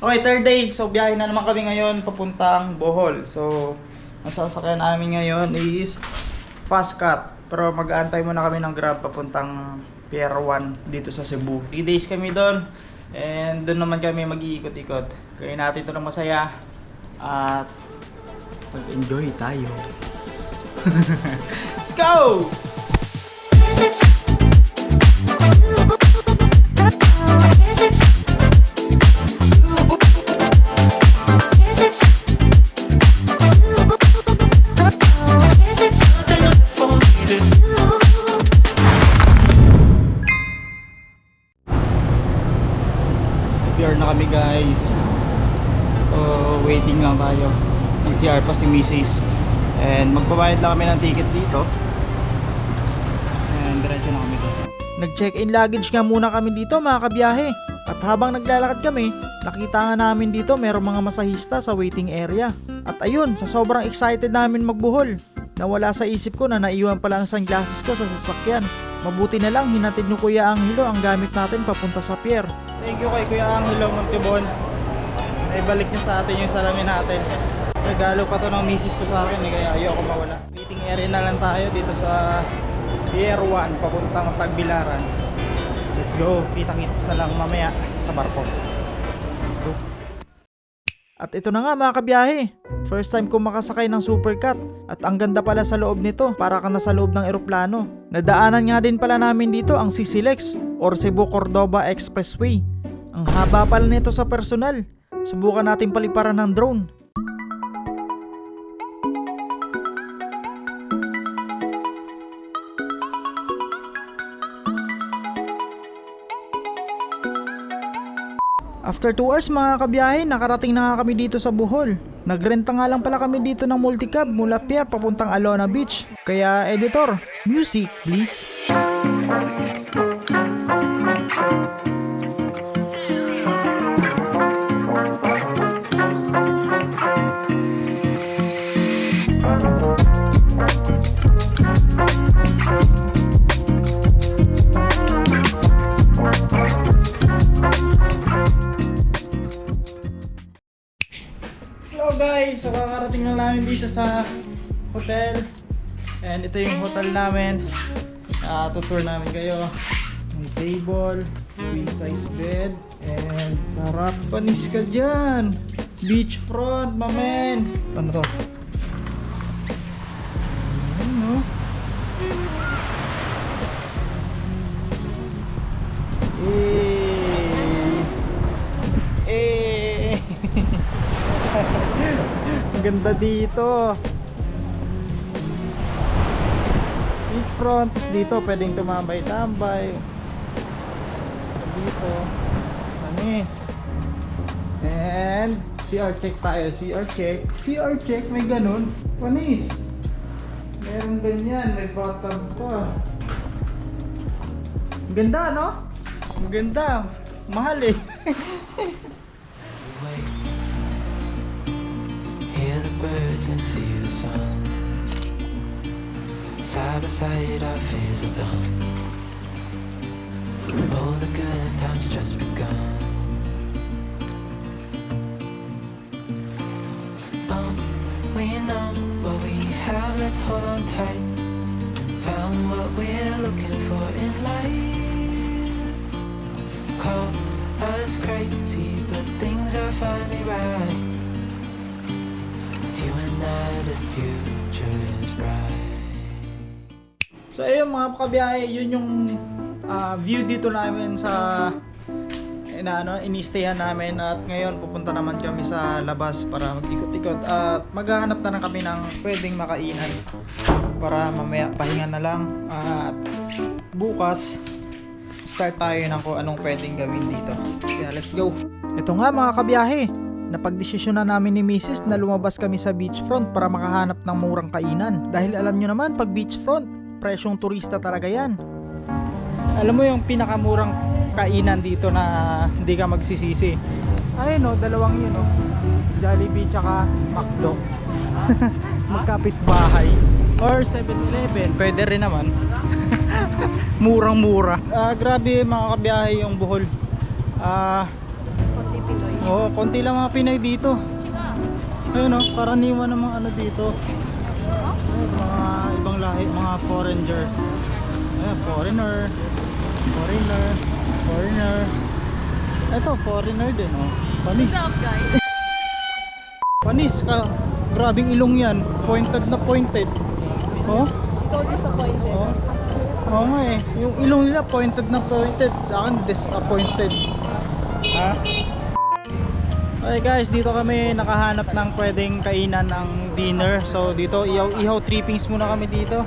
Okay, third day. So, biyahe na naman kami ngayon papuntang Bohol. So, ang sasakyan namin ngayon is Fastcat. Pero mag-aantay muna kami ng Grab papuntang Pier 1 dito sa Cebu. 3 days kami doon. And doon naman kami mag-iikot-ikot. Kaya natin ito ng masaya. At mag-enjoy tayo. Let's go! CR na kami guys. So waiting lang tayo. Nag-CR pa si Mrs. And magbabayad lang kami ng ticket dito. And diretso na kami dito. Nag-check-in luggage nga muna kami dito mga kabiyahe. At habang naglalakad kami, nakita nga namin dito merong mga masahista sa waiting area. At ayun, sa sobrang excited namin magbuhol, nawala sa isip ko na naiwan pala ang sunglasses ko sa sasakyan. Mabuti na lang hinatid ni Kuya Angelo ang gamit natin papunta sa pier. Thank you kay Kuya Angelo Montibon. Naibalik niya sa atin yung salamin natin. Regalo pa to ng misis ko sa akin, kaya ayoko mawala. Waiting area na lang tayo dito sa Pier 1 papuntang Tagbilaran. Let's go, kita-kits na lang mamaya sa barko. At ito na nga mga kabiyahe, first time ko makasakay ng Supercat. At ang ganda pala sa loob nito, para ka nasa loob ng eroplano. Nadaanan nga din pala namin dito ang CCLEX or Cebu Cordova Expressway. Ang haba pala nito sa personal. Subukan natin paliparan ng drone. After 2 hours mga kabiyahe, nakarating na nga kami dito sa Bohol. Nagrenta nga lang pala kami dito ng multicab mula pier papuntang Alona Beach. Kaya editor, music please. Hello guys! So kakarating lang namin dito sa hotel. And ito yung hotel namin. Tutour namin kayo. May table, queen size bed, and sarap panis ka dyan. Beachfront, mamen. Ano to? Ano? Ang ganda dito. Beachfront. Dito pwedeng tumambay-tambay. Dito manis. And CR check tayo. CR check. CR check. May ganun. Panis. Meron ganyan. May bathtub pa. Ang ganda no? Ang ganda. Mahal eh. Birds and see the sun. Side by side our fears are done. All the good times just begun. We know what we have, let's hold on tight. Found what we're looking for in life. Call us crazy, but things are finally right. You and I, the future is bright. So ayun mga kabiyahe, yun yung view dito namin sa ini-stayan namin. At ngayon pupunta naman kami sa labas para mag-ikot-ikot. At maghahanap na lang kami ng pwedeng makainan para mamaya pahinga na lang. At bukas start tayo ng kung anong pwedeng gawin dito. Kaya let's go. Ito nga mga kabiyahe, napagdesisyon na namin ni Mrs. na lumabas kami sa beachfront para makahanap ng murang kainan. Dahil alam nyo naman, pag beachfront, presyong turista talaga yan. Alam mo yung pinakamurang kainan dito na hindi ka magsisisi. Ayun o, dalawang yun o. Jollibee tsaka McDo. Magkapit bahay. Or 7-Eleven, pwede rin naman. Murang-mura. Grabe mga kabiyahe yung Bohol. Konti Pinoy. Oo, konti lang mga Pinoy dito. Ayun oh, karaniwan ng mga ano dito. Mga ibang lahi, mga foreigner. Ayan, foreigner. Ito, foreigner din oh. Panis. Panis ka. Grabing ilong yan. Pointed na pointed. Oh? Ikaw disappointed. Oh. Oo nga eh. Yung ilong nila pointed na pointed. Akin disappointed. Ha? Okay guys, dito kami nakahanap ng pwedeng kainan ng dinner. So dito, ihaw trippings muna kami dito.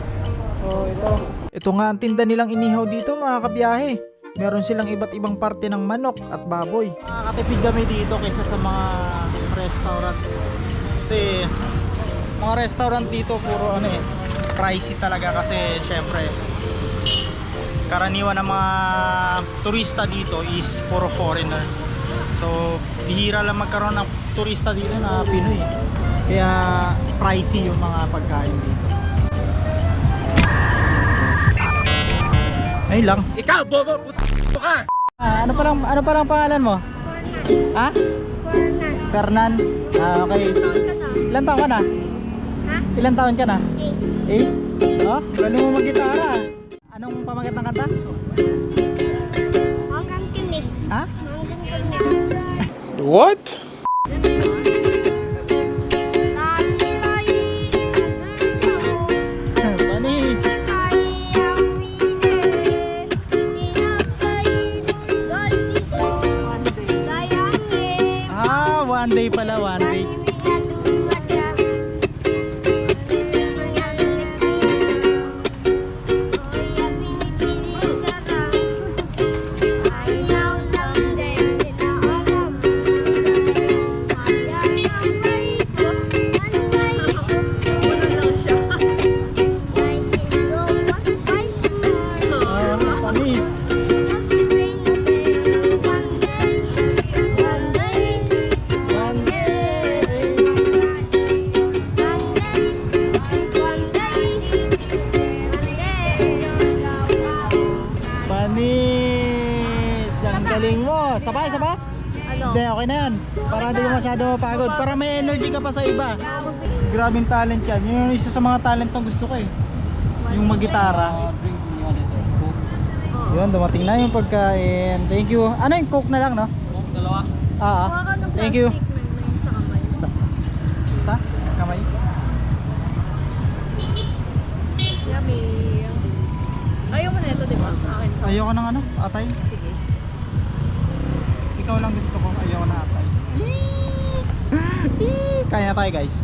So ito. Ito nga ang tinda nilang inihaw dito mga kabiyahe. Meron silang iba't ibang parte ng manok at baboy. Makakatipid kami dito kaysa sa mga restaurant. Kasi mga restaurant dito puro ano eh, pricey talaga kasi syempre karaniwan ng mga turista dito is puro foreigner. So bihira lang magkaroon ng turista dito na Pinoy. Kaya pricey yung mga pagkain dito. Ay lang. Ikaw, bobo, puto ka! Ano pa lang pangalan mo? Ha? Fernan. Okay. Ilan taon ka na? Ha? Ilan taon ka na? 8. 8? Oh, galing mo mag-gitara. Anong pamagat ng kanta? Hanggang kimi. Ha? Hanggang kimi. What? Panis. One day pala, one day. Panis. Panis. Ang galing mo. Sabay. Ano? Hindi, okay na yan. Para hindi ka masyado mapagod. Para may energy ka pa sa iba. Grabing talent yan. Yun yung isa sa mga talent na gusto ko eh. Yung mag-gitara. Yun, dumating na yung pagkain. Thank you. Ano yung Coke na lang, no? Coke, dalawa. Thank you. Sa kamay? Yummy. Ayaw mo na ito, di ba? Akin. Ayoko ng ano? Atay? Sige. Ikaw lang gusto ko. Ayoko na atay. Kaya na tayo guys.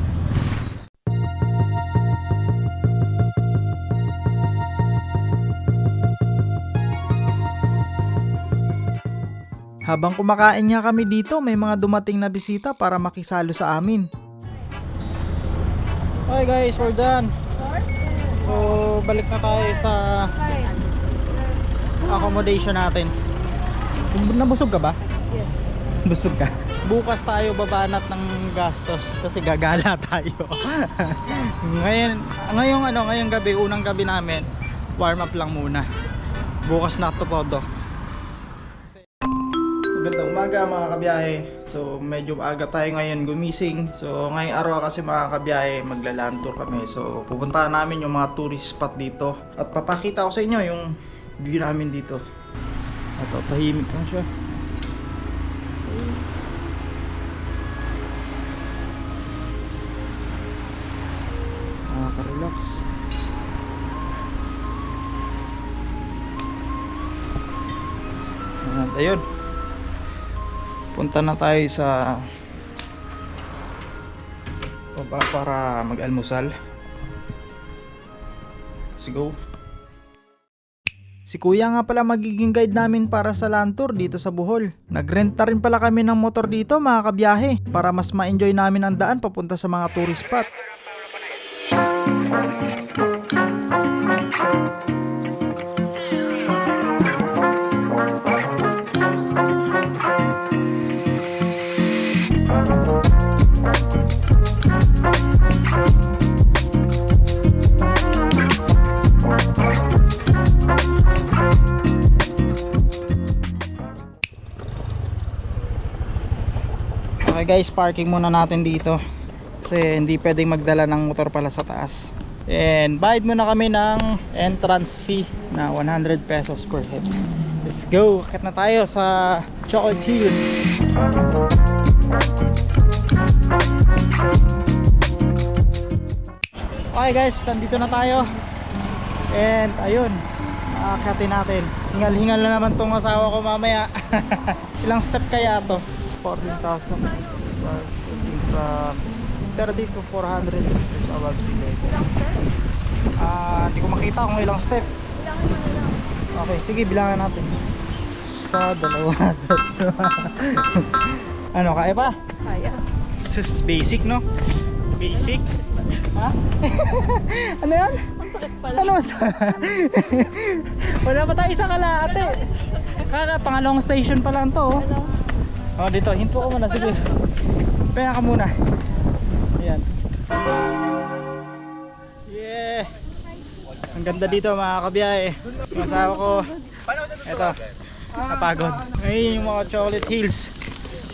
Habang kumakain nga kami dito, may mga dumating na bisita para makisalo sa amin. Okay guys, we're done. So, balik na tayo sa accommodation natin. Nabusog ka ba? Yes. Busog ka? Bukas tayo babanat ng gastos kasi gagala tayo. ngayong gabi, unang gabi namin, warm up lang muna. Bukas na to todo. Magandang umaga mga kabiyahe. So medyo maaga tayo ngayon gumising. So ngayong araw kasi mga kabiyahe, magla-land tour kami. So pupuntahan namin yung mga tourist spot dito. At papakita ko sa inyo yung view namin dito. Ito, tahimik lang siya. Nakaka-relax. At ayun, punta na tayo sa baba para mag-almusal. Let's go. Si kuya nga pala magiging guide namin para sa land tour dito sa Bohol. Nagrent na rin pala kami ng motor dito mga kabiyahe para mas ma-enjoy namin ang daan papunta sa mga tourist spot. guys, parking muna natin dito kasi hindi pwedeng magdala ng motor pala sa taas. And bayad muna kami ng entrance fee na 100 pesos per head. Let's go! Akit na tayo sa Chocolate Hills. Okay guys, nandito na tayo. And ayun, aakyatin natin. Hingal-hingal na naman tong asawa ko mamaya. Ilang step kaya to? 14,000 30 to 400 meters above sea level. Hindi ko makita kung ilang step. Okay, sige, bilangan natin. Sa dalawa. Ano, kaya pa? Kaya. Sus, basic, no? Basic? Ha? Ano yan? Ang sakit pala. Ano mas? Wala pa tayo sa kalahati. Pangalawang station pa lang to. Oh, dito, hinto ko muna, sige. Paya ka muna. Ayan. Yeah. Ang ganda dito mga kabiyahe. Yung asawa ko, eto, napagod. Ayun yung mga Chocolate Hills.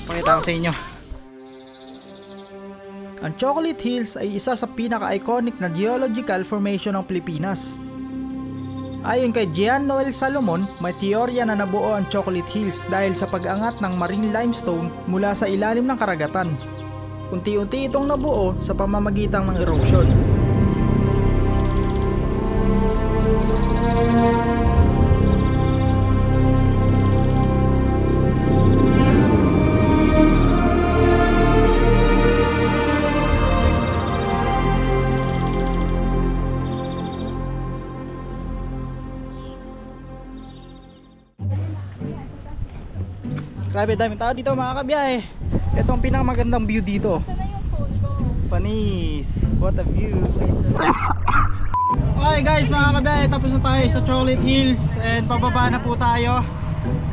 Pakita ko sa inyo. Ang Chocolate Hills ay isa sa pinaka-iconic na geological formation ng Pilipinas. Ayon kay Jean Noel Salomon, may teorya na nabuo ang Chocolate Hills dahil sa pag-angat ng marine limestone mula sa ilalim ng karagatan. Unti-unti itong nabuo sa pamamagitan ng erosion. Grabe, daming tao dito mga kabiyahe. Ito ang pinakamagandang view dito. Saan na yung phone ko? Panis, what a view. Okay guys mga kabiyahe, tapos na tayo sa Chocolate Hills and pababa na po tayo.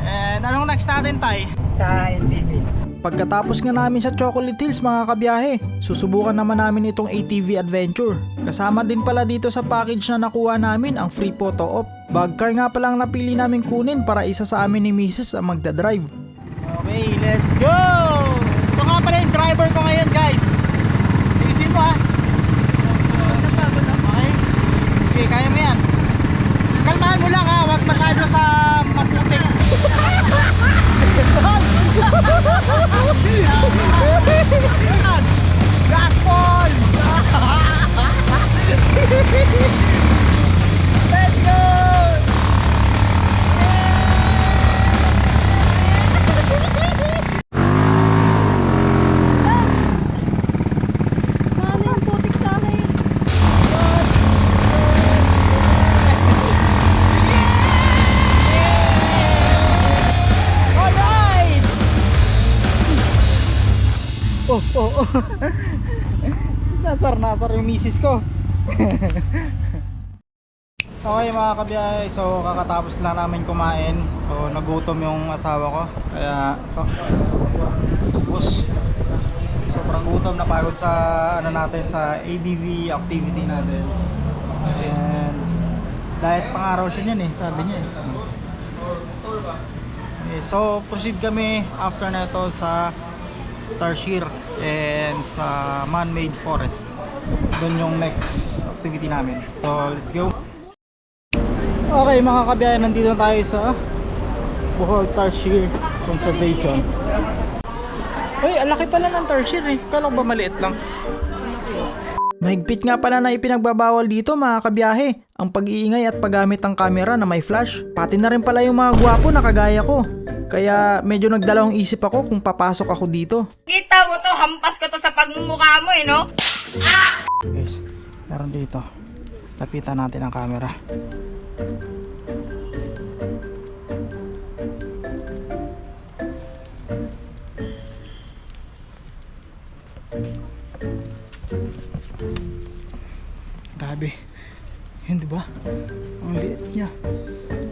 And anong next natin tayo? Sa NTV. Pagkatapos nga namin sa Chocolate Hills mga kabiyahe, susubukan naman namin itong ATV adventure. Kasama din pala dito sa package na nakuha namin ang free photo op. Bag car nga palang napili namin kunin para isa sa amin ni Mrs. ang magdadrive. Okay, let's go! Ito nga pala yung driver ko ngayon guys. Tigisin mo ha. Napagod ako. Okay? Okay, kaya mo yan. Kalmahan mo lang ha, huwag masyado sa masutik. Gas! Gaspol! Let's go! Mami, ang putik sa akin. Alright! Oh. Nasar yung misis ko. Okay mga kabiyahe, so kakatapos lang namin kumain. So nagutom yung asawa ko. Kaya tapos sobrang gutom, napagod sa natin sa ADV activity natin. And diet pang araw siya niyan sabi niya Okay, so proceed kami after na ito sa Tarsier and sa man-made forest. Doon yung next activity namin. So let's go. Okay mga kabiyahe, nandito tayo sa Bohol Tarsier Conservation. Uy, ang laki pala ng Tarsier Kala ko ba maliit lang? Mahigpit nga pala na ipinagbabawal dito mga kabiyahe ang pag-iingay at paggamit ng camera na may flash. Pati na rin pala yung mga gwapo na kagaya ko. Kaya medyo nagdalawang isip ako kung papasok ako dito. Kita mo to, hampas ko to sa pagmumukha mo no? Guys, meron dito. Lapitan natin ang camera. Grabe. Yun, di ba? Ang liit niya.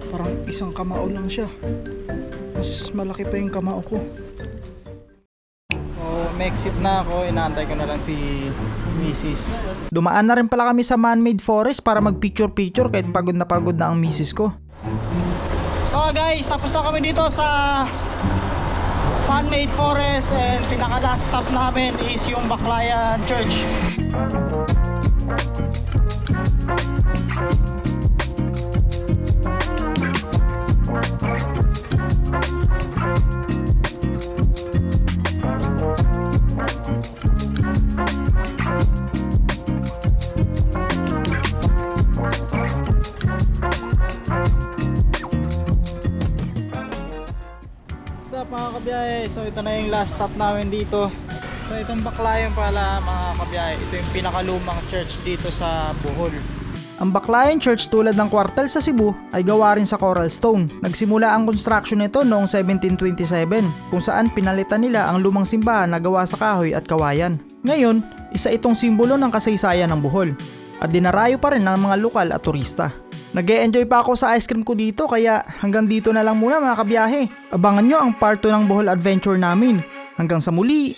Parang isang kamao lang siya. Mas malaki pa yung kamao ko. So, may exit na ako. Inaantay ko na lang si Mrs. Dumaan na rin pala kami sa man-made forest para mag-picture-picture kahit pagod na ang Mrs. ko. So guys, tapos na kami dito sa man-made forest, and pinaka last stop namin is yung Baclayan Church. What's up mga kabiyahe? So ito na yung last stop namin dito. So itong Baclayan pala mga kabiyahe, ito yung pinakalumang church dito sa Bohol. Ang Baclayan Church, tulad ng kwartel sa Cebu, ay gawa rin sa coral stone. Nagsimula ang construction nito noong 1727, kung saan pinalitan nila ang lumang simbahan na gawa sa kahoy at kawayan. Ngayon, isa itong simbolo ng kasaysayan ng Bohol at dinarayo pa rin ng mga lokal at turista. Nag-e-enjoy pa ako sa ice cream ko dito, kaya hanggang dito na lang muna mga kabiyahe. Abangan nyo ang part 2 ng Bohol adventure namin. Hanggang sa muli!